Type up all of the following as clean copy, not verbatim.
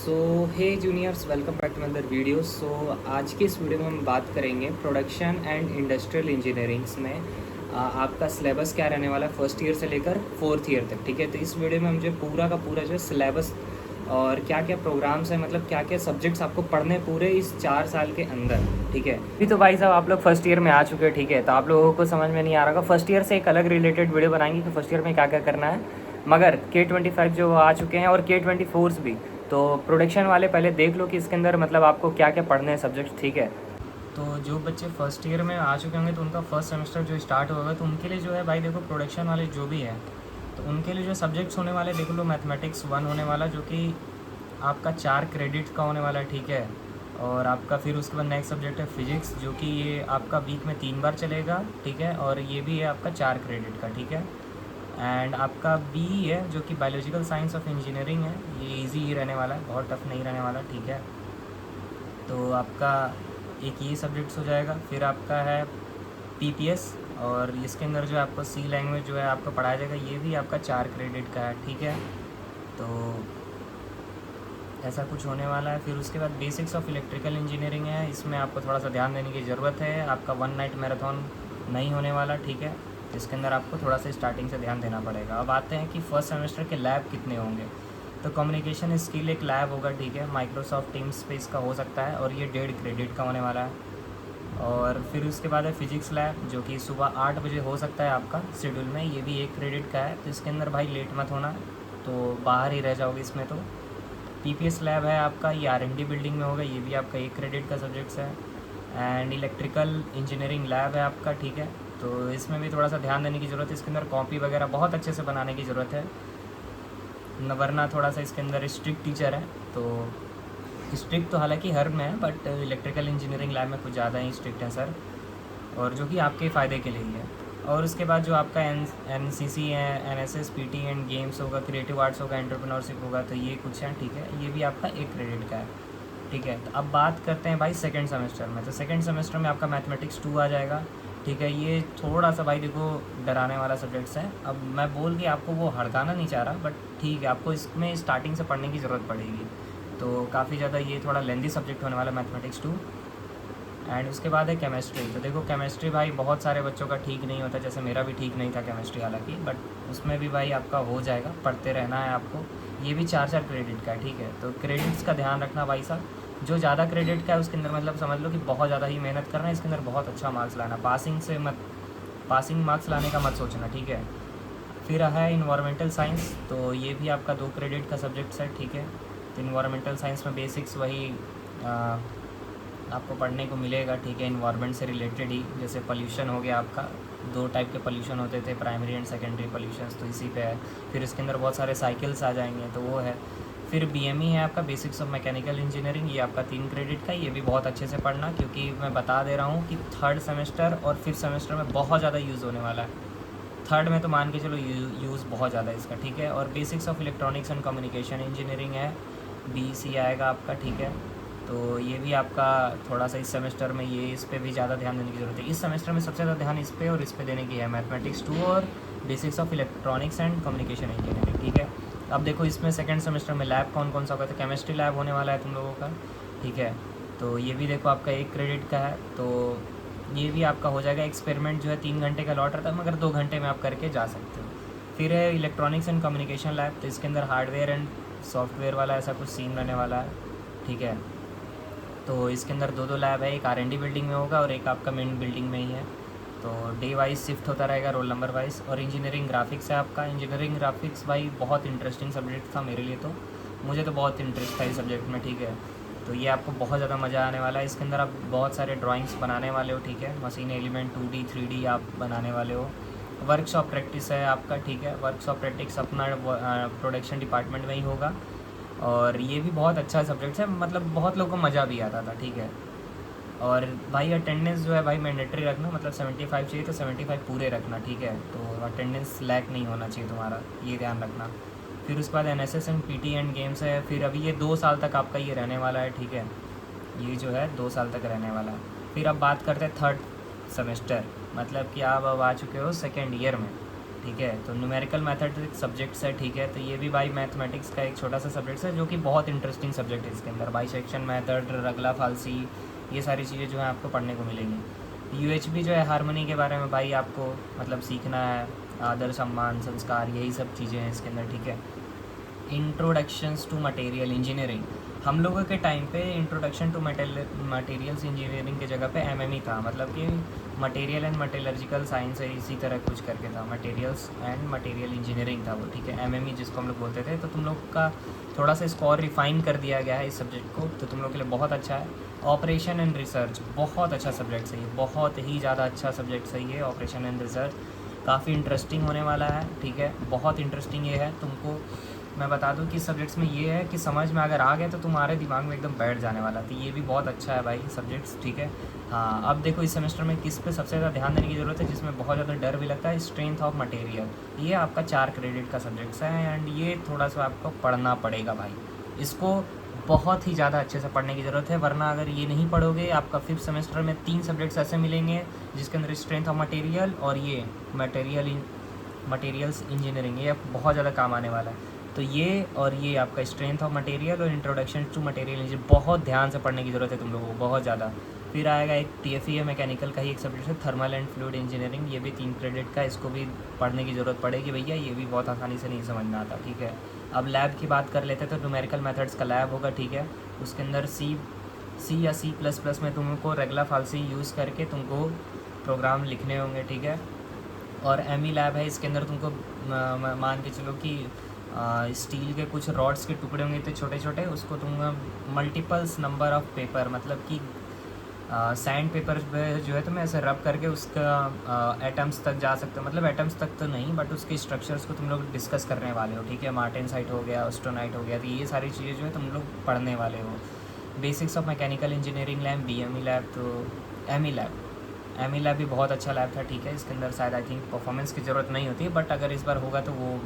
So hey juniors, welcome back to another video. So आज की इस वीडियो में हम बात करेंगे प्रोडक्शन एंड इंडस्ट्रियल इंजीनियरिंग्स में आपका सिलेबस क्या रहने वाला है फर्स्ट ईयर से लेकर फोर्थ ईयर तक। ठीक है, तो इस वीडियो में मुझे पूरा का पूरा जो है सिलेबस और क्या क्या प्रोग्राम्स हैं, मतलब क्या क्या सब्जेक्ट्स आपको पढ़ने पूरे इस 4 साल के अंदर। ठीक है, अभी तो भाई साहब आप लोग फर्स्ट ईयर में आ चुके हैं। ठीक है, तो आप लोगों को समझ में नहीं आ रहा होगा, फर्स्ट ईयर से एक अलग रिलेटेड वीडियो बनाएंगे कि फर्स्ट ईयर में क्या क्या करना है। मगर K25 जो आ चुके हैं और K24 भी, तो प्रोडक्शन वाले पहले देख लो कि इसके अंदर मतलब आपको क्या क्या पढ़ने हैं सब्जेक्ट। ठीक है, तो जो बच्चे फर्स्ट ईयर में आ चुके होंगे तो उनका फर्स्ट सेमेस्टर जो स्टार्ट होगा, तो उनके लिए जो है भाई देखो, प्रोडक्शन वाले जो भी हैं तो उनके लिए जो सब्जेक्ट्स होने वाले देख लो, मैथमेटिक्स 1 होने वाला जो कि आपका 4 क्रेडिट का होने वाला है। ठीक है, और आपका फिर उसके बाद नेक्स्ट सब्जेक्ट है फिजिक्स, जो कि ये आपका वीक में 3 बार चलेगा। ठीक है, और ये भी है आपका 4 क्रेडिट का। ठीक है, एंड आपका बी है जो कि बायोलॉजिकल साइंस ऑफ इंजीनियरिंग है, ये इजी ही रहने वाला है, बहुत टफ नहीं रहने वाला। ठीक है, तो आपका एक ये सब्जेक्ट्स हो जाएगा। फिर आपका है पीपीएस, और इसके अंदर जो है आपको सी लैंग्वेज जो है आपको पढ़ाया जाएगा, ये भी आपका 4 क्रेडिट का है। ठीक है, तो ऐसा कुछ होने वाला है। फिर उसके बाद बेसिक्स ऑफ इलेक्ट्रिकल इंजीनियरिंग है, इसमें आपको थोड़ा सा ध्यान देने की ज़रूरत है। आपका 1 नाइट मैराथन नहीं होने वाला। ठीक है, तो इसके अंदर आपको थोड़ा सा स्टार्टिंग से ध्यान देना पड़ेगा। अब आते हैं कि फर्स्ट सेमेस्टर के लैब कितने होंगे। तो कम्युनिकेशन स्किल एक लैब होगा। ठीक है, माइक्रोसॉफ्ट टीम्स पे इसका हो सकता है, और ये 1.5 क्रेडिट का होने वाला है। और फिर उसके बाद है फिजिक्स लैब, जो कि सुबह 8 बजे हो सकता है आपका शेड्यूल में, ये भी 1 क्रेडिट का है। तो इसके अंदर भाई लेट मत होना, तो बाहर ही रह जाओगे इसमें। तो पीपीएस लैब है आपका, ये आर&डी बिल्डिंग में होगा, ये भी आपका 1 क्रेडिट का सब्जेक्ट्स है। एंड इलेक्ट्रिकल इंजीनियरिंग लैब है आपका। ठीक है, तो इसमें भी थोड़ा सा ध्यान देने की ज़रूरत है, इसके अंदर कॉपी वगैरह बहुत अच्छे से बनाने की ज़रूरत है, वरना थोड़ा सा इसके अंदर स्ट्रिक्ट टीचर है। तो स्ट्रिक्ट तो हालांकि हर में है, बट इलेक्ट्रिकल इंजीनियरिंग लैब में कुछ ज़्यादा ही स्ट्रिक्ट है सर, और जो कि आपके फ़ायदे के लिए ही है। और उसके बाद जो आपका एनसीसी है, एनएसएस, पीटी एंड गेम्स होगा, क्रिएटिव आर्ट्स होगा, एंटरप्रेन्योरशिप होगा, तो ये कुछ है। ठीक है, ये भी आपका 1 क्रेडिट का है। ठीक है, तो अब बात करते हैं भाई सेकंड सेमेस्टर में। तो सेकंड सेमेस्टर में आपका मैथमेटिक्स 2 आ जाएगा। ठीक है, ये थोड़ा सा भाई देखो डराने वाला सब्जेक्ट्स है। अब मैं बोल के आपको वो हड़काना नहीं चाह रहा, बट ठीक है, आपको इसमें स्टार्टिंग से पढ़ने की ज़रूरत पड़ेगी। तो काफ़ी ज़्यादा ये थोड़ा लेंदी सब्जेक्ट होने वाला मैथमेटिक्स 2। एंड उसके बाद है केमिस्ट्री। तो देखो केमिस्ट्री भाई बहुत सारे बच्चों का ठीक नहीं होता, जैसे मेरा भी ठीक नहीं था केमिस्ट्री हालांकि, बट उसमें भी भाई आपका हो जाएगा, पढ़ते रहना है आपको। ये भी 4 क्रेडिट का है। ठीक है, तो क्रेडिट्स का ध्यान रखना भाई साहब, जो ज़्यादा क्रेडिट का है उसके अंदर मतलब समझ लो कि बहुत ज़्यादा ही मेहनत करना है, इसके अंदर बहुत अच्छा मार्क्स लाना, पासिंग मार्क्स लाने का मत सोचना। ठीक है, फिर है इन्वायरमेंटल साइंस, तो ये भी आपका 2 क्रेडिट का सब्जेक्ट्स है। ठीक है, तो इन्वायरमेंटल साइंस में बेसिक्स वही आपको पढ़ने को मिलेगा। ठीक है, इन्वायरमेंट से रिलेटेड ही, जैसे पोल्यूशन हो गया आपका, 2 टाइप के पोल्यूशन होते थे, प्राइमरी एंड सेकेंडरी पोल्यूशंस, तो इसी पे है। फिर इसके अंदर बहुत सारे साइकिल्स आ जाएंगे, तो वो है। फिर बीएमई है आपका, बेसिक्स ऑफ मैकेनिकल इंजीनियरिंग, ये आपका 3 क्रेडिट का, ये भी बहुत अच्छे से पढ़ना, क्योंकि मैं बता दे रहा हूँ कि थर्ड सेमेस्टर और फिफ्थ सेमेस्टर में बहुत ज़्यादा यूज़ होने वाला है। थर्ड में तो मान के चलो यूज़ बहुत ज़्यादा है इसका। ठीक है, और basics of electronics and communication engineering है, बीसी आएगा आपका। ठीक है, तो ये भी आपका थोड़ा सा इस सेमेस्टर में ये इस पर भी ज़्यादा ध्यान देने की ज़रूरत है। इस सेमेस्टर में सबसे ज़्यादा ध्यान इस पर और इस पर देने की है, मैथमेटिक्स 2 और basics of electronics and communication engineering. ठीक है, अब देखो इसमें सेकेंड सेमेस्टर में लैब कौन कौन सा होगा, तो केमिस्ट्री लैब होने वाला है तुम लोगों का। ठीक है, तो ये भी देखो आपका 1 क्रेडिट का है, तो ये भी आपका हो जाएगा। एक्सपेरिमेंट जो है 3 घंटे का लॉट रहता है, मगर 2 घंटे में आप करके जा सकते हो। फिर है इलेक्ट्रॉनिक्स एंड कम्युनिकेशन लैब, तो इसके अंदर हार्डवेयर एंड सॉफ्टवेयर वाला ऐसा कुछ सीन रहने वाला है। ठीक है, तो इसके अंदर 2 लैब है, एक आर&डी बिल्डिंग में होगा और एक आपका मेन बिल्डिंग में ही है। तो डे वाइज शिफ्ट होता रहेगा, रोल नंबर वाइज। और इंजीनियरिंग ग्राफिक्स है आपका। इंजीनियरिंग ग्राफिक्स भाई बहुत इंटरेस्टिंग सब्जेक्ट था मेरे लिए, तो मुझे तो बहुत इंटरेस्ट था इस सब्जेक्ट में। ठीक है, तो ये आपको बहुत ज़्यादा मज़ा आने वाला है। इसके अंदर आप बहुत सारे ड्राइंग्स बनाने वाले हो। ठीक है, मशीन एलिमेंट 2D 3D आप बनाने वाले हो। वर्कशॉप प्रैक्टिस है आपका। ठीक है, वर्कशॉप प्रैक्टिस अपना प्रोडक्शन डिपार्टमेंट में ही होगा, और ये भी बहुत अच्छा सब्जेक्ट है, मतलब बहुत लोगों को मज़ा भी आता था। ठीक है, और भाई अटेंडेंस जो है भाई मैंडेटरी रखना, मतलब 75 चाहिए तो 75 पूरे रखना। ठीक है, तो अटेंडेंस लैक नहीं होना चाहिए तुम्हारा, ये ध्यान रखना। फिर उसके बाद NSS and PT and games है। फिर अभी ये 2 साल तक आपका ये रहने वाला है। ठीक है, ये जो है 2 साल तक रहने वाला है। फिर अब बात करते हैं थर्ड सेमेस्टर, मतलब कि आप अब आ चुके हो सेकेंड ईयर में। ठीक है। तो न्यूमेरिकल मैथमेटिक्स सब्जेक्ट्स है, ठीक है। तो ये भी भाई मैथमेटिक्स का एक छोटा सा सब्जेक्ट है जो कि बहुत इंटरेस्टिंग सब्जेक्ट है। इसके अंदर बाइसेक्शन मेथड, रगला फालसी, ये सारी चीज़ें जो है आपको पढ़ने को मिलेंगी। यूएचबी जो है हारमोनी के बारे में भाई आपको मतलब सीखना है, आदर सम्मान संस्कार यही सब चीज़ें हैं इसके अंदर, ठीक है। इंट्रोडक्शंस टू मटेरियल इंजीनियरिंग, हम लोगों के टाइम पे इंट्रोडक्शन टू मटेरियल्स इंजीनियरिंग की जगह पे एमएमई था, मतलब कि मटेरियल एंड मटेलर्जिकल साइंस है, इसी तरह कुछ करके था, मटेरियल्स एंड मटेरियल इंजीनियरिंग था वो, ठीक है। एमएमई जिसको हम लोग बोलते थे। तो तुम लोग का थोड़ा सा स्कोर रिफाइन कर दिया गया है इस सब्जेक्ट को, तो तुम लोग के लिए बहुत अच्छा है। ऑपरेशन एंड रिसर्च बहुत अच्छा सब्जेक्ट है ये, बहुत ही ज़्यादा अच्छा सब्जेक्ट है ये ऑपरेशन एंड रिसर्च, काफ़ी इंटरेस्टिंग होने वाला है, ठीक है। बहुत इंटरेस्टिंग ये है। तुमको मैं बता दूं कि सब्जेक्ट्स में ये है कि समझ में अगर आ गए तो तुम्हारे दिमाग में एकदम बैठ जाने वाला, तो ये भी बहुत अच्छा है भाई सब्जेक्ट्स, ठीक है। हाँ, अब देखो इस सेमेस्टर में किस पे सबसे ज़्यादा ध्यान देने की ज़रूरत है, जिसमें बहुत ज़्यादा डर भी लगता है, स्ट्रेंथ ऑफ मटेरियल। ये आपका 4 क्रेडिट का सब्जेक्ट्स है एंड ये थोड़ा सा आपको पढ़ना पड़ेगा भाई, इसको बहुत ही ज़्यादा अच्छे से पढ़ने की ज़रूरत है, वरना अगर ये नहीं पढ़ोगे आपका 5th सेमेस्टर में 3 सब्जेक्ट्स ऐसे मिलेंगे जिसके अंदर स्ट्रेंथ ऑफ मटेरियल और ये मटेरियल्स इंजीनियरिंग, ये बहुत ज़्यादा काम आने वाला है। तो ये और ये आपका स्ट्रेंथ ऑफ मटेरियल और इंट्रोडक्शन टू मटेरियल इंजीनियरिंग बहुत ध्यान से पढ़ने की ज़रूरत है तुम लोगों को, बहुत ज़्यादा। फिर आएगा एक टीएफई है, मैकेनिकल का ही एक सब्जेक्ट है, थर्मल एंड फ्लूइड इंजीनियरिंग, ये भी 3 क्रेडिट का, इसको भी पढ़ने की ज़रूरत पड़ेगी भैया, ये भी बहुत आसानी से नहीं समझ में आता, ठीक है। अब लैब की बात कर लेते हैं, तो न्यूमेरिकल मेथड्स का लैब होगा, ठीक है। उसके अंदर सी या C++ में तुमको रेगुलर फालसी यूज़ करके तुमको प्रोग्राम लिखने होंगे, ठीक है। और एमी लैब है, इसके अंदर तुमको मान के चलो कि स्टील के कुछ रॉड्स के टुकड़े होंगे तो छोटे छोटे, उसको तुम मल्टीपल्स नंबर ऑफ पेपर, मतलब कि सैंड पेपर पे जो है तुम्हें ऐसे रब करके उसका एटम्स तक जा सकते हो, मतलब एटम्स तक तो नहीं बट उसके स्ट्रक्चर्स को तुम लोग डिस्कस करने वाले हो, ठीक है। मार्टेनसाइट हो गया, ऑस्टेनाइट हो गया, तो ये सारी चीज़ें जो है तुम लोग पढ़ने वाले हो। Basics of mechanical engineering lab, BME lab, तो एमी लैब भी बहुत अच्छा लैब था, ठीक है। इसके अंदर शायद आई थिंक परफॉर्मेंस की ज़रूरत नहीं होती है, बट अगर इस बार होगा तो वो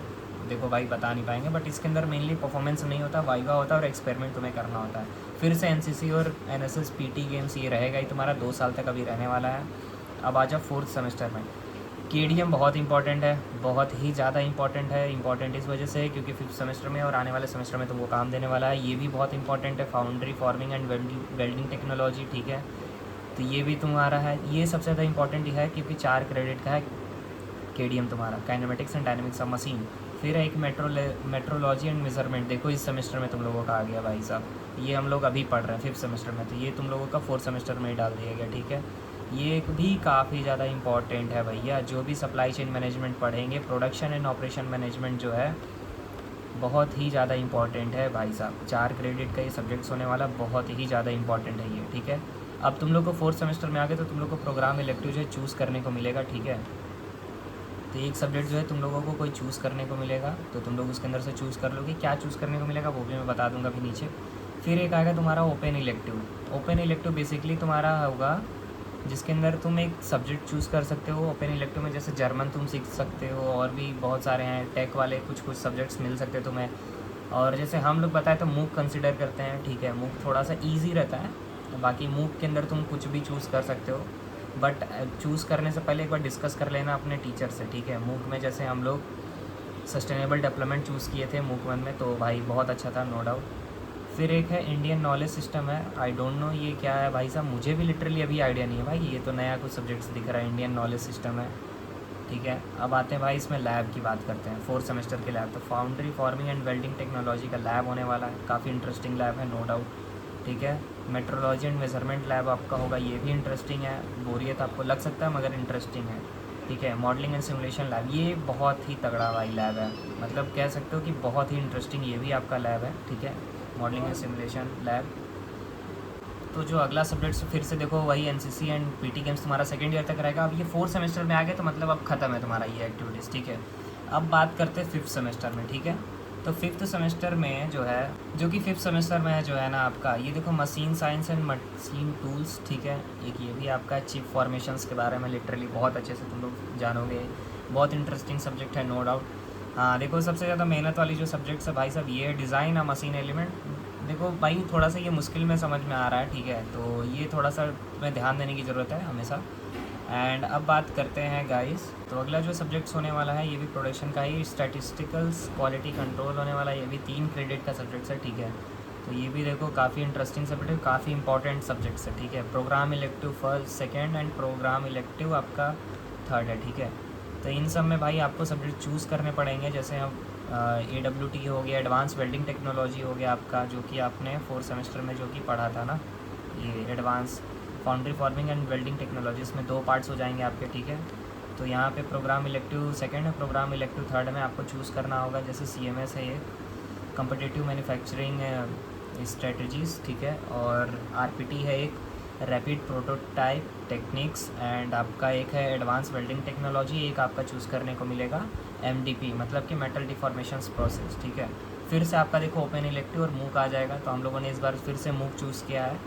देखो भाई बता नहीं पाएंगे, बट इसके अंदर मेनली परफॉर्मेंस नहीं होता, वाइवा होता है और एक्सपेरिमेंट तुम्हें करना होता है। फिर से एनसीसी और एनएसएस पीटी गेम्स ये रहेगा ही तुम्हारा, 2 साल तक अभी रहने वाला है। अब आ जाओ 4th सेमेस्टर में, केडीएम बहुत इंपॉर्टेंट है, बहुत ही ज़्यादा इंपॉर्टेंट है। इंपॉर्टेंट इस वजह से है क्योंकि 5th सेमेस्टर में और आने वाले सेमेस्टर में तुमको काम देने वाला है, ये भी बहुत इंपॉर्टेंट है। Foundry, forming and welding technology, ठीक है। तो ये भी तुम्हारा है, ये सबसे ज़्यादा इंपॉर्टेंट है क्योंकि 4 क्रेडिट का है केडीएम तुम्हारा, kinematics and dynamics of machine. फिर एक मेट्रोलॉजी एंड मेजरमेंट, देखो इस सेमेस्टर में तुम लोगों का आ गया भाई साहब, ये हम लोग अभी पढ़ रहे हैं 5th सेमेस्टर में, तो ये तुम लोगों का 4th सेमेस्टर में ही डाल दिया गया, ठीक है। ये भी काफ़ी ज़्यादा इंपॉर्टेंट है भैया, जो भी सप्लाई चेन मैनेजमेंट पढ़ेंगे, प्रोडक्शन एंड ऑपरेशन मैनेजमेंट जो है बहुत ही ज़्यादा इंपॉर्टेंट है भाई साहब। 4 क्रेडिट का ये सब्जेक्ट्स होने वाला, बहुत ही ज़्यादा इंपॉर्टेंट है ये, ठीक है। अब तुम लोग को 4th सेमेस्टर में आ गए तो तुम लोग को प्रोग्राम इलेक्टिव जो है चूज़ करने को मिलेगा, ठीक है। तो एक सब्जेक्ट जो है तुम लोगों को कोई चूज़ करने को मिलेगा, तो तुम लोग उसके अंदर से चूज़ कर लोगे, क्या चूज़ करने को मिलेगा वो भी मैं बता दूंगा अभी नीचे। फिर एक आएगा तुम्हारा open elective. Open elective basically तुम्हारा होगा जिसके अंदर तुम एक सब्जेक्ट चूज़ कर सकते हो ओपन इलेक्टिव में, जैसे जर्मन तुम सीख सकते हो, और भी बहुत सारे हैं टेक वाले कुछ सब्जेक्ट्स मिल सकते हैं तुम्हें। और जैसे हम लोग बताए तो मूक कंसिडर करते हैं, ठीक है। मूक थोड़ा सा ईजी रहता है, बाकी मूक के अंदर तुम कुछ भी चूज़ कर सकते हो, बट चूज़ करने से पहले एक बार डिस्कस कर लेना अपने टीचर से, ठीक है। मूक में जैसे हम लोग सस्टेनेबल डेवलपमेंट चूज़ किए थे मूक 1 में, तो भाई बहुत अच्छा था, नो डाउट। फिर एक है इंडियन नॉलेज सिस्टम है, आई डोंट नो ये क्या है भाई साहब, मुझे भी लिटरली अभी आइडिया नहीं है भाई, ये तो नया कुछ सब्जेक्ट्स दिख रहा है, इंडियन नॉलेज सिस्टम है, ठीक है। अब आते हैं भाई इसमें लैब की बात करते हैं, 4th सेमेस्टर के लैब। तो foundry, forming and welding technology का लैब होने वाला है, काफ़ी इंटरेस्टिंग लैब है, नो डाउट, ठीक है। मेट्रोलॉजी एंड मेजरमेंट लैब आपका होगा, ये भी इंटरेस्टिंग है, बोरियत आपको लग सकता है मगर इंटरेस्टिंग है, ठीक है। मॉडलिंग एंड सिमुलेशन लैब, ये बहुत ही तगड़ा भाई लैब है, मतलब कह सकते हो कि बहुत ही इंटरेस्टिंग ये भी आपका लैब है, ठीक है। Modelling and simulation lab. तो जो अगला सब्जेक्ट फिर से देखो वही एनसीसी एंड पीटी गेम्स तुम्हारा 2nd ईयर तक रहेगा। अब ये 4th सेमेस्टर में आ गए तो मतलब अब ख़त्म है तुम्हारा ये एक्टिविटीज़, ठीक है। अब बात करते हैं 5th सेमेस्टर में, ठीक है। तो 5th सेमेस्टर में जो है, जो कि 5th सेमेस्टर में है जो है ना आपका, ये देखो machine science and machine tools, ठीक है। एक ये भी आपका चिप फॉर्मेशंस के बारे में लिटरली बहुत अच्छे से तुम लोग जानोगे, बहुत इंटरेस्टिंग सब्जेक्ट है, नो डाउट। हाँ देखो सबसे ज़्यादा मेहनत वाली जो सब्जेक्ट्स है भाई साहब, ये है डिज़ाइन और मशीन एलिमेंट। देखो भाई थोड़ा सा ये मुश्किल में समझ में आ रहा है, ठीक है, तो ये थोड़ा सा में ध्यान देने की ज़रूरत है हमेशा। एंड अब बात करते हैं गाइस, तो अगला जो सब्जेक्ट्स होने वाला है ये भी प्रोडक्शन का ही, स्टैटिस्टिकल्स क्वालिटी कंट्रोल होने वाला है। ये भी 3 क्रेडिट का सब्जेक्ट्स है, ठीक है। तो ये भी देखो काफ़ी इंटरेस्टिंग सब्जेक्ट है, काफ़ी इंपॉर्टेंट सब्जेक्ट्स है, ठीक है। Programme elective first second and programme elective आपका थर्ड है, ठीक है। तो इन सब में भाई आपको सब्जेक्ट चूज़ करने पड़ेंगे। जैसे हम AWT हो गया, एडवांस वेल्डिंग टेक्नोलॉजी हो गया आपका, जो कि आपने 4th सेमेस्टर में जो कि पढ़ा था ना, ये advance foundry forming and welding technology, इसमें 2 पार्ट्स हो जाएंगे आपके, ठीक है। तो यहाँ पे प्रोग्राम इलेक्टिव सेकंड है, प्रोग्राम इलेक्टिव थर्ड में आपको चूज़ करना होगा। जैसे CMS है ये, कम्पिटिटिव मैन्युफैक्चरिंग स्ट्रेटजीज़, ठीक है। और RPT है एक, रैपिड प्रोटोटाइप टेक्निक्स, एंड आपका एक है एडवांस वेल्डिंग टेक्नोलॉजी। एक आपका चूज़ करने को मिलेगा MDP, मतलब कि मेटल डिफॉर्मेशंस प्रोसेस, ठीक है। फिर से आपका देखो ओपन इलेक्टिव और मूक आ जाएगा। तो हम लोगों ने इस बार फिर से मूक चूज़ किया है,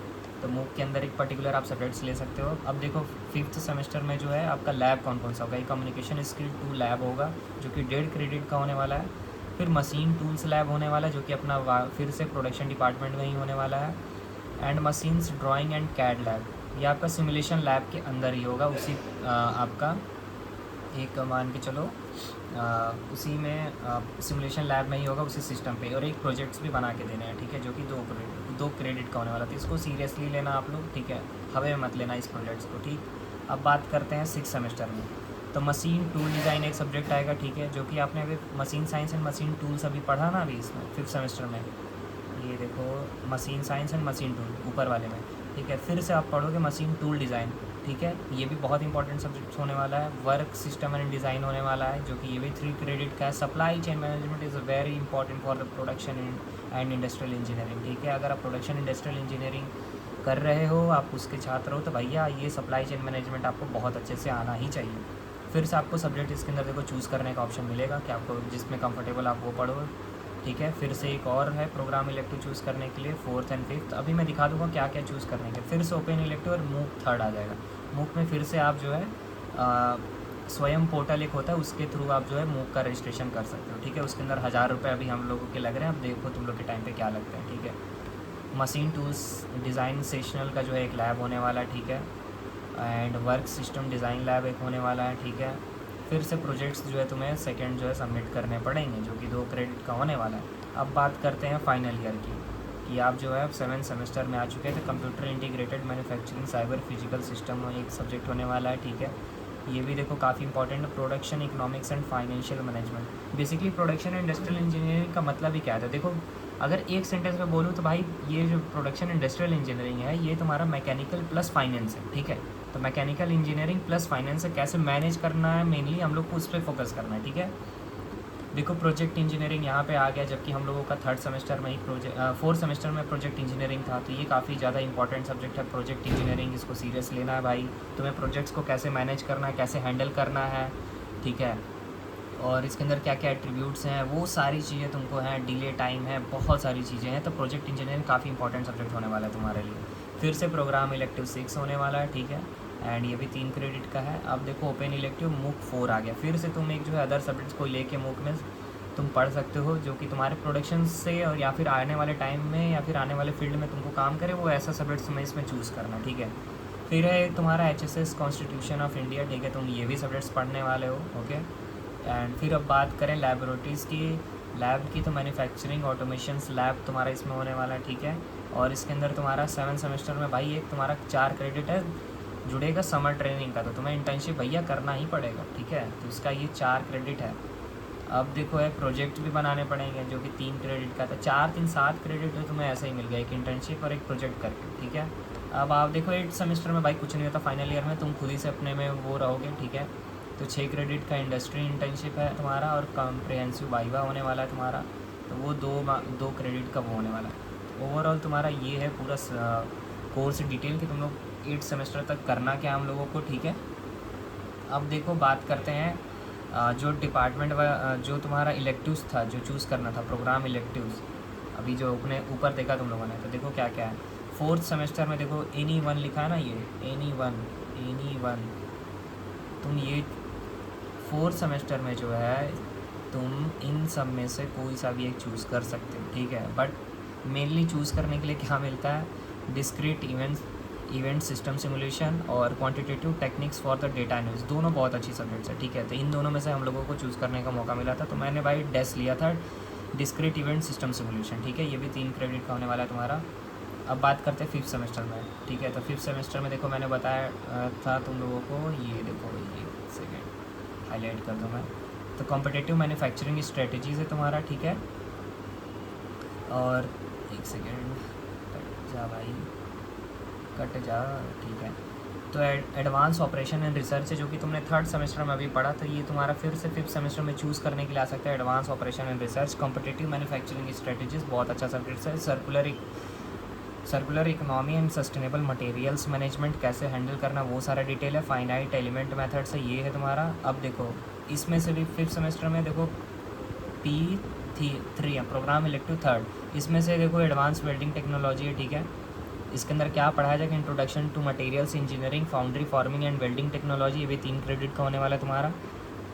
तो मूक के अंदर एक पर्टिकुलर आप सब्जेक्ट्स ले सकते हो। अब देखो 5th सेमेस्टर में जो है आपका लैब कौन कौन सा होगा। एक कम्युनिकेशन स्किल 2 लैब होगा, जो कि 1.5 क्रेडिट का होने वाला है। फिर मशीन टूल्स लैब होने वाला है, जो कि अपना फिर से प्रोडक्शन डिपार्टमेंट में ही होने वाला है। And machines drawing and CAD lab, ये आपका सिमुलेशन लैब के अंदर ही होगा, उसी आपका एक मान के चलो उसी में सिमुलेशन लैब में ही होगा, उसी सिस्टम पे। और एक प्रोजेक्ट्स भी बना के देने हैं, ठीक है, जो कि 2 क्रेडिट का होने वाला था। इसको सीरियसली लेना आप लोग, ठीक है, हवे में मत लेना इस प्रोजेक्ट्स को, ठीक। अब बात करते हैं 6th सेमेस्टर में। तो मशीन टूल डिज़ाइन एक सब्जेक्ट आएगा, ठीक है, जो कि आपने अभी machine science and machine tools अभी पढ़ा ना अभी इसमें 5th सेमेस्टर में। ये देखो machine science and machine tool ऊपर वाले में, ठीक है। फिर से आप पढ़ोगे मशीन टूल डिज़ाइन, ठीक है। ये भी बहुत इंपॉर्टेंट सब्जेक्ट होने वाला है। वर्क सिस्टम एंड डिज़ाइन होने वाला है, जो कि ये भी 3 क्रेडिट का है। Supply chain management is very important for the production and industrial engineering, ठीक है। अगर आप प्रोडक्शन इंडस्ट्रियल इंजीनियरिंग कर रहे हो, आप उसके छात्र हो, तो भैया ये सप्लाई चेन मैनेजमेंट आपको बहुत अच्छे से आना ही चाहिए। फिर से आपको सब्जेक्ट इसके अंदर देखो चूज़ करने का ऑप्शन मिलेगा कि आपको जिसमें कंफर्टेबल आप वो पढ़ो, ठीक है। फिर से एक और है प्रोग्राम इलेक्टिव चूज़ करने के लिए 4th एंड 5th। अभी मैं दिखा दूँगा क्या क्या चूज़ करने के। फिर से ओपन इलेक्टिव और मूक थर्ड आ जाएगा। मूक में फिर से आप जो है स्वयं पोर्टल एक होता है, उसके थ्रू आप जो है मूक का रजिस्ट्रेशन कर सकते हो, ठीक है। उसके अंदर 1000 रुपये अभी हम लोगों के लग रहे हैं। अब देखो तुम लोग के टाइम पे क्या लगते हैं, ठीक है। मशीन टूल्स डिज़ाइन सेशनल का जो है एक लैब होने वाला है, ठीक है। And work system design lab एक होने वाला है, ठीक है। फिर से प्रोजेक्ट्स जो है तुम्हें सेकंड जो है सबमिट करने पड़ेंगे, जो कि 2 क्रेडिट का होने वाला है। अब बात करते हैं फाइनल ईयर की, कि आप जो है 7th सेमेस्टर में आ चुके हैं। तो computer integrated manufacturing cyber physical system एक सब्जेक्ट होने वाला है, ठीक है। ये भी देखो काफ़ी इंपॉर्टेंट है। Production economics and financial management, basically production industrial engineering का मतलब ही क्या है। देखो अगर एक सेंटेंस में बोलूँ तो भाई ये जो प्रोडक्शन इंडस्ट्रियल इंजीनियरिंग है, ये तुम्हारा मैकेनिकल प्लस फाइनेंस है, ठीक है। तो मैकेनिकल इंजीनियरिंग प्लस फाइनेंस है, कैसे मैनेज करना है मेनली हम लोग को उस पर फोकस करना है, ठीक है। देखो प्रोजेक्ट इंजीनियरिंग यहाँ पे आ गया, जबकि हम लोगों का 3rd सेमेस्टर में ही 4th सेमेस्टर में प्रोजेक्ट इंजीनियरिंग था। तो ये काफ़ी ज़्यादा इंपॉर्टेंट सब्जेक्ट है प्रोजेक्ट इंजीनियरिंग, इसको सीरियस लेना है भाई। तुम्हें प्रोजेक्ट्स को कैसे मैनेज करना है, कैसे हैंडल करना है, ठीक है। और इसके अंदर क्या क्या एट्रीब्यूट्स हैं, वो सारी चीज़ें तुमको हैं, डिले टाइम है, बहुत सारी चीज़ें हैं। तो प्रोजेक्ट इंजीनियरिंग काफ़ी इंपॉर्टेंट सब्जेक्ट होने वाला है तुम्हारे लिए। फिर से प्रोग्राम इलेक्टिव 6 होने वाला है, ठीक है। एंड ये भी 3 क्रेडिट का है। अब देखो ओपन इलेक्टिव मूक 4 आ गया। फिर से तुम एक जो है अदर सब्जेक्ट्स को लेके मूक में तुम पढ़ सकते हो, जो कि तुम्हारे प्रोडक्शन से और या फिर आने वाले टाइम में या फिर आने वाले फील्ड में तुमको काम करे, वो ऐसा सब्जेक्ट्स तुम्हें इसमें चूज़ करना, ठीक है। फिर है तुम्हारा HSS कॉन्स्टिट्यूशन ऑफ इंडिया, ठीक है, तुम ये भी सब्जेक्ट्स पढ़ने वाले हो, ओके। एंड फिर अब बात करें लैबोरेटरीज़ की, लैब की, तो मैन्युफैक्चरिंग ऑटोमेशंस लैब तुम्हारा इसमें होने वाला है, ठीक है। और इसके अंदर तुम्हारा 7th सेमेस्टर में भाई एक तुम्हारा 4 क्रेडिट है जुड़ेगा समर ट्रेनिंग का, तो तुम्हें इंटर्नशिप भैया करना ही पड़ेगा, ठीक है। तो इसका ये 4 क्रेडिट है। अब देखो है प्रोजेक्ट भी बनाने पड़ेंगे, जो कि 3 क्रेडिट का था। 4 3 7 क्रेडिट तो तुम्हें ऐसे ही मिल गया, एक इंटर्नशिप और एक प्रोजेक्ट करके, ठीक है। अब आप देखो 8th सेमेस्टर में भाई कुछ नहीं होता, फाइनल ईयर में तुम खुद ही से अपने में वो रहोगे, ठीक है। तो 6 क्रेडिट का इंडस्ट्री इंटर्नशिप है तुम्हारा, और कॉम्प्रिहेंसिव वाइवा होने वाला है तुम्हारा, तो वो 2 क्रेडिट का वो होने वाला है। ओवरऑल तुम्हारा ये है पूरा कोर्स डिटेल कि तुम लोग 8th सेमेस्टर तक करना क्या हम लोगों को, ठीक है। अब देखो बात करते हैं जो डिपार्टमेंट जो तुम्हारा इलेक्टिव्स था, जो चूज़ करना था प्रोग्राम इलेक्टिव्स, अभी जो अपने ऊपर देखा तुम लोगों ने, तो देखो क्या क्या है। 4th सेमेस्टर में देखो any1 लिखा है ना, ये any1 तुम ये 4th सेमेस्टर में जो है तुम इन सब में से कोई सा भी एक चूज़ कर सकते हो, ठीक है। बट मेनली चूज़ करने के लिए क्या मिलता है, discrete events event system simulation और quantitative techniques for the data analysis, दोनों बहुत अच्छी सब्जेक्ट्स है, ठीक है। तो इन दोनों में से हम लोगों को चूज़ करने का मौका मिला था, तो मैंने भाई डेस लिया था, डिस्क्रीट इवेंट सिस्टम सिमुलेशन, ठीक है। ये भी 3 क्रेडिट का होने वाला है तुम्हारा। अब बात करते हैं 5th सेमेस्टर में, ठीक है। तो 5th सेमेस्टर में देखो मैंने बताया था तुम लोगों को, ये देखो ये सेकेंड हाईलाइट कर दूँ मैं, तो कॉम्पिटिटिव मैन्युफैक्चरिंग स्ट्रेटजीज़ है तुम्हारा, ठीक है। और एक सेकेंड कट जा भाई, कट जा, ठीक है। तो एडवांस ऑपरेशन एंड रिसर्च है, जो कि तुमने 3rd सेमेस्टर में अभी पढ़ा, तो ये तुम्हारा फिर से 5th सेमेस्टर में चूज़ करने के लिए आ सकता है। Advance operation and research, competitive manufacturing strategies, बहुत अच्छा सब्जेक्ट है। Circular economy and sustainable materials management, कैसे हैंडल करना वो सारा डिटेल है। फाइनाइट एलिमेंट मेथड से ये है तुम्हारा। अब देखो इसमें से भी 5th सेमेस्टर में देखो P3 है, प्रोग्राम इलेक्टिव 3rd, इसमें से देखो एडवांस वेल्डिंग टेक्नोलॉजी है, ठीक है। इसके अंदर क्या पढ़ाया जाएगा, introduction to materials engineering, foundry forming and welding technology, ये भी 3 क्रेडिट का होने वाला है तुम्हारा।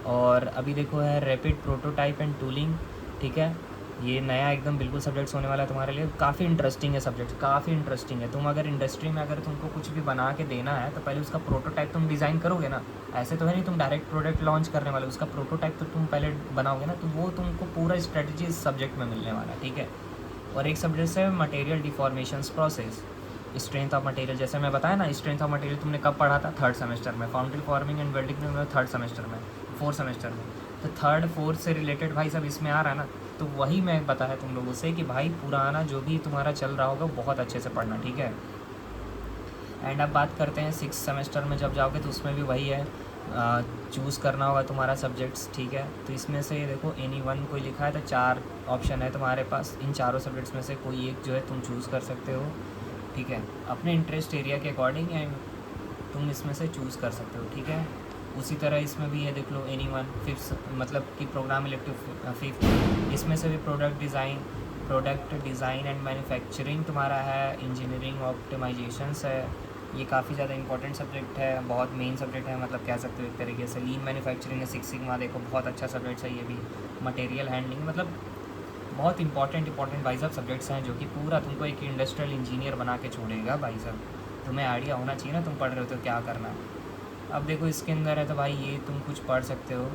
और अभी देखो है रैपिड प्रोटोटाइप एंड टूलिंग, ठीक है। ये नया एकदम बिल्कुल सब्जेक्ट्स होने वाला है तुम्हारे लिए, काफ़ी इंटरेस्टिंग है सब्जेक्ट, काफ़ी इंटरेस्टिंग है। तुम अगर इंडस्ट्री में अगर तुमको कुछ भी बना के देना है, तो पहले उसका प्रोटोटाइप तुम डिज़ाइन करोगे ना, ऐसे तो है नहीं तुम डायरेक्ट प्रोडक्ट लॉन्च करने वाले, उसका प्रोटोटाइप तो तुम पहले बनाओगे ना, तो वो तुमको पूरा स्ट्रेटजी इस सब्जेक्ट में मिलने वाला है, ठीक है। और एक सब्जेक्ट है material deformations process, strength of material, जैसे मैं बताया ना, स्ट्रेंथ ऑफ मटेरियल तुमने कब पढ़ा था, 3rd सेमेस्टर में। फाउंड्री फॉर्मिंग एंड वेल्डिंग में 3rd सेमेस्टर में, 4th सेमेस्टर में। तो 3rd 4th से रिलेटेड भाई सब इसमें आ रहा है ना, तो वही मैं बताया तुम लोगों से कि भाई पुराना जो भी तुम्हारा चल रहा होगा बहुत अच्छे से पढ़ना, ठीक है। एंड अब बात करते हैं 6th सेमेस्टर में जब जाओगे, तो उसमें भी वही है, चूज़ करना होगा तुम्हारा सब्जेक्ट्स, ठीक है। तो इसमें से देखो एनी वन कोई लिखा है, तो 4 ऑप्शन है तुम्हारे पास, इन चारों सब्जेक्ट्स में से कोई एक जो है तुम चूज़ कर सकते हो, ठीक है, अपने इंटरेस्ट एरिया के अकॉर्डिंग, एंड तुम इसमें से चूज़ कर सकते हो, ठीक है। उसी तरह इसमें भी ये देख लो एनी वन 5th, मतलब कि प्रोग्राम इलेक्टिव 5th, इसमें से भी प्रोडक्ट डिज़ाइन एंड मैन्युफैक्चरिंग तुम्हारा है, इंजीनियरिंग ऑप्टिमाइजेशंस है, ये काफ़ी ज़्यादा इंपॉर्टेंट सब्जेक्ट है, बहुत मेन सब्जेक्ट है, मतलब कह सकते हो एक तरीके से। लीन मैन्युफैक्चरिंग है, 6 सिग्मा, देखो बहुत अच्छा सब्जेक्ट है ये भी। मटेरियल हैंडलिंग, मतलब बहुत इंपॉर्टेंट भाई साहब सब्जेक्ट्स हैं, जो कि पूरा तुमको एक इंडस्ट्रियल इंजीनियर बना के छोड़ेगा भाई साहब। तुम्हें आइडिया होना चाहिए ना, तुम पढ़ रहे हो तो क्या करना है। अब देखो इसके अंदर है, तो भाई ये तुम कुछ पढ़ सकते हो,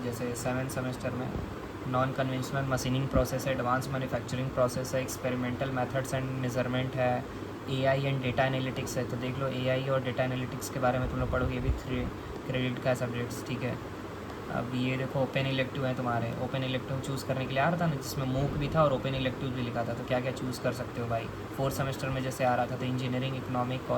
जैसे 7th सेमेस्टर में नॉन कन्वेंशनल मशीनिंग प्रोसेस है, एडवांस मैन्युफैक्चरिंग प्रोसेस है, एक्सपेरिमेंटल मेथड्स एंड मेजरमेंट है, एआई एंड डेटा एनालिटिक्स है। तो देख लो एआई और डेटा एनालिटिक्स के बारे में तुम लोग पढ़ोगे, ये भी 3 क्रेडिट का सब्जेक्ट्स, ठीक है। अब ये देखो ओपन इलेक्टिव है तुम्हारे, ओपन इलेक्टिव चूज़ करने के लिए आ रहा था ना, जिसमें मूक भी था और ओपन इलेक्टिव भी लिखा था, तो क्या क्या चूज़ कर सकते हो भाई। 4th सेमेस्टर में जैसे आ रहा था, तो engineering economic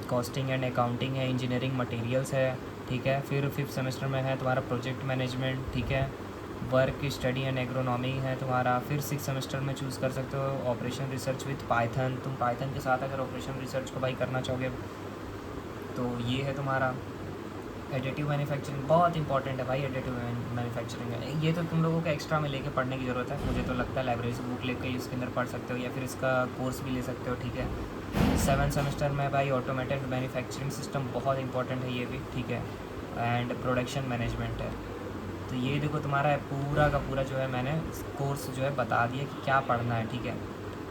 costing and accounting है, इंजीनियरिंग मटेरियल्स है, ठीक है। फिर 5th सेमेस्टर में है तुम्हारा प्रोजेक्ट मैनेजमेंट, ठीक है। वर्क स्टडी एंड एग्रोनॉमी है तुम्हारा। फिर 6th सेमेस्टर में चूज़ कर सकते हो ऑपरेशन रिसर्च विथ पाइथन, तुम पाइथन के साथ अगर ऑपरेशन रिसर्च को भाई करना चाहोगे, तो ये है तुम्हारा। एडिटिव मैन्युफैक्चरिंग बहुत इंपॉर्टेंट है भाई, एडिटिव मैन्युफैक्चरिंग है, ये तो तुम लोगों को एक्स्ट्रा में लेके पढ़ने की ज़रूरत है, मुझे तो लगता है लाइब्रेरी से बुक लेके इसके अंदर पढ़ सकते हो, या फिर इसका कोर्स भी ले सकते हो, ठीक है। 7th सेमेस्टर में भाई ऑटोमेटेड मैन्युफैक्चरिंग सिस्टम बहुत इंपॉर्टेंट है ये भी, ठीक है। एंड प्रोडक्शन मैनेजमेंट है। तो ये देखो तुम्हारा पूरा का पूरा जो है मैंने कोर्स जो है बता दिया कि क्या पढ़ना है, ठीक है।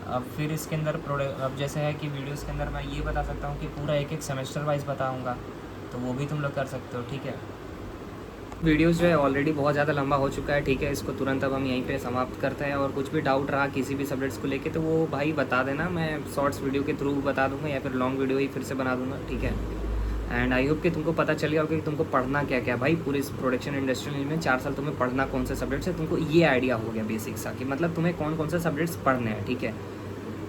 अब फिर इसके अंदर अब जैसे है कि वीडियोस के अंदर मैं ये बता सकता हूँ कि पूरा एक सेमेस्टर वाइज बताऊँगा, तो वो भी तुम लोग कर सकते हो, ठीक है। वीडियोस जो है ऑलरेडी बहुत ज़्यादा लंबा हो चुका है, ठीक है। इसको तुरंत अब हम यहीं पे समाप्त करते हैं, और कुछ भी डाउट रहा किसी भी सब्जेक्ट्स को लेके, तो वो भाई बता देना, मैं शॉर्ट्स वीडियो के थ्रू बता दूंगा, या फिर लॉन्ग वीडियो ही फिर से बना दूंगा, ठीक है। एंड आई होप कि तुमको पता चल गया होगा कि तुमको पढ़ना क्या क्या भाई, पूरे इस प्रोडक्शन इंडस्ट्री में 4 साल तुम्हें पढ़ना कौन से सब्जेक्ट्स है, तुमको ये आइडिया हो गया बेसिक सा कि मतलब तुम्हें कौन कौन से सब्जेक्ट्स पढ़ने हैं, ठीक है।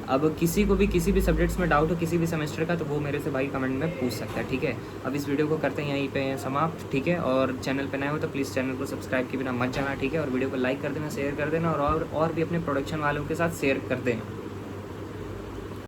अब किसी को भी किसी भी सब्जेक्ट्स में डाउट हो किसी भी सेमेस्टर का, तो वो मेरे से भाई कमेंट में पूछ सकता है, ठीक है। अब इस वीडियो को करते हैं यहीं पे समाप्त, ठीक है। और चैनल पे नए हो तो प्लीज़ चैनल को सब्सक्राइब के बिना मत जाना, ठीक है। और वीडियो को लाइक कर देना, शेयर कर देना, और भी अपने प्रोडक्शन वालों के साथ शेयर कर देना।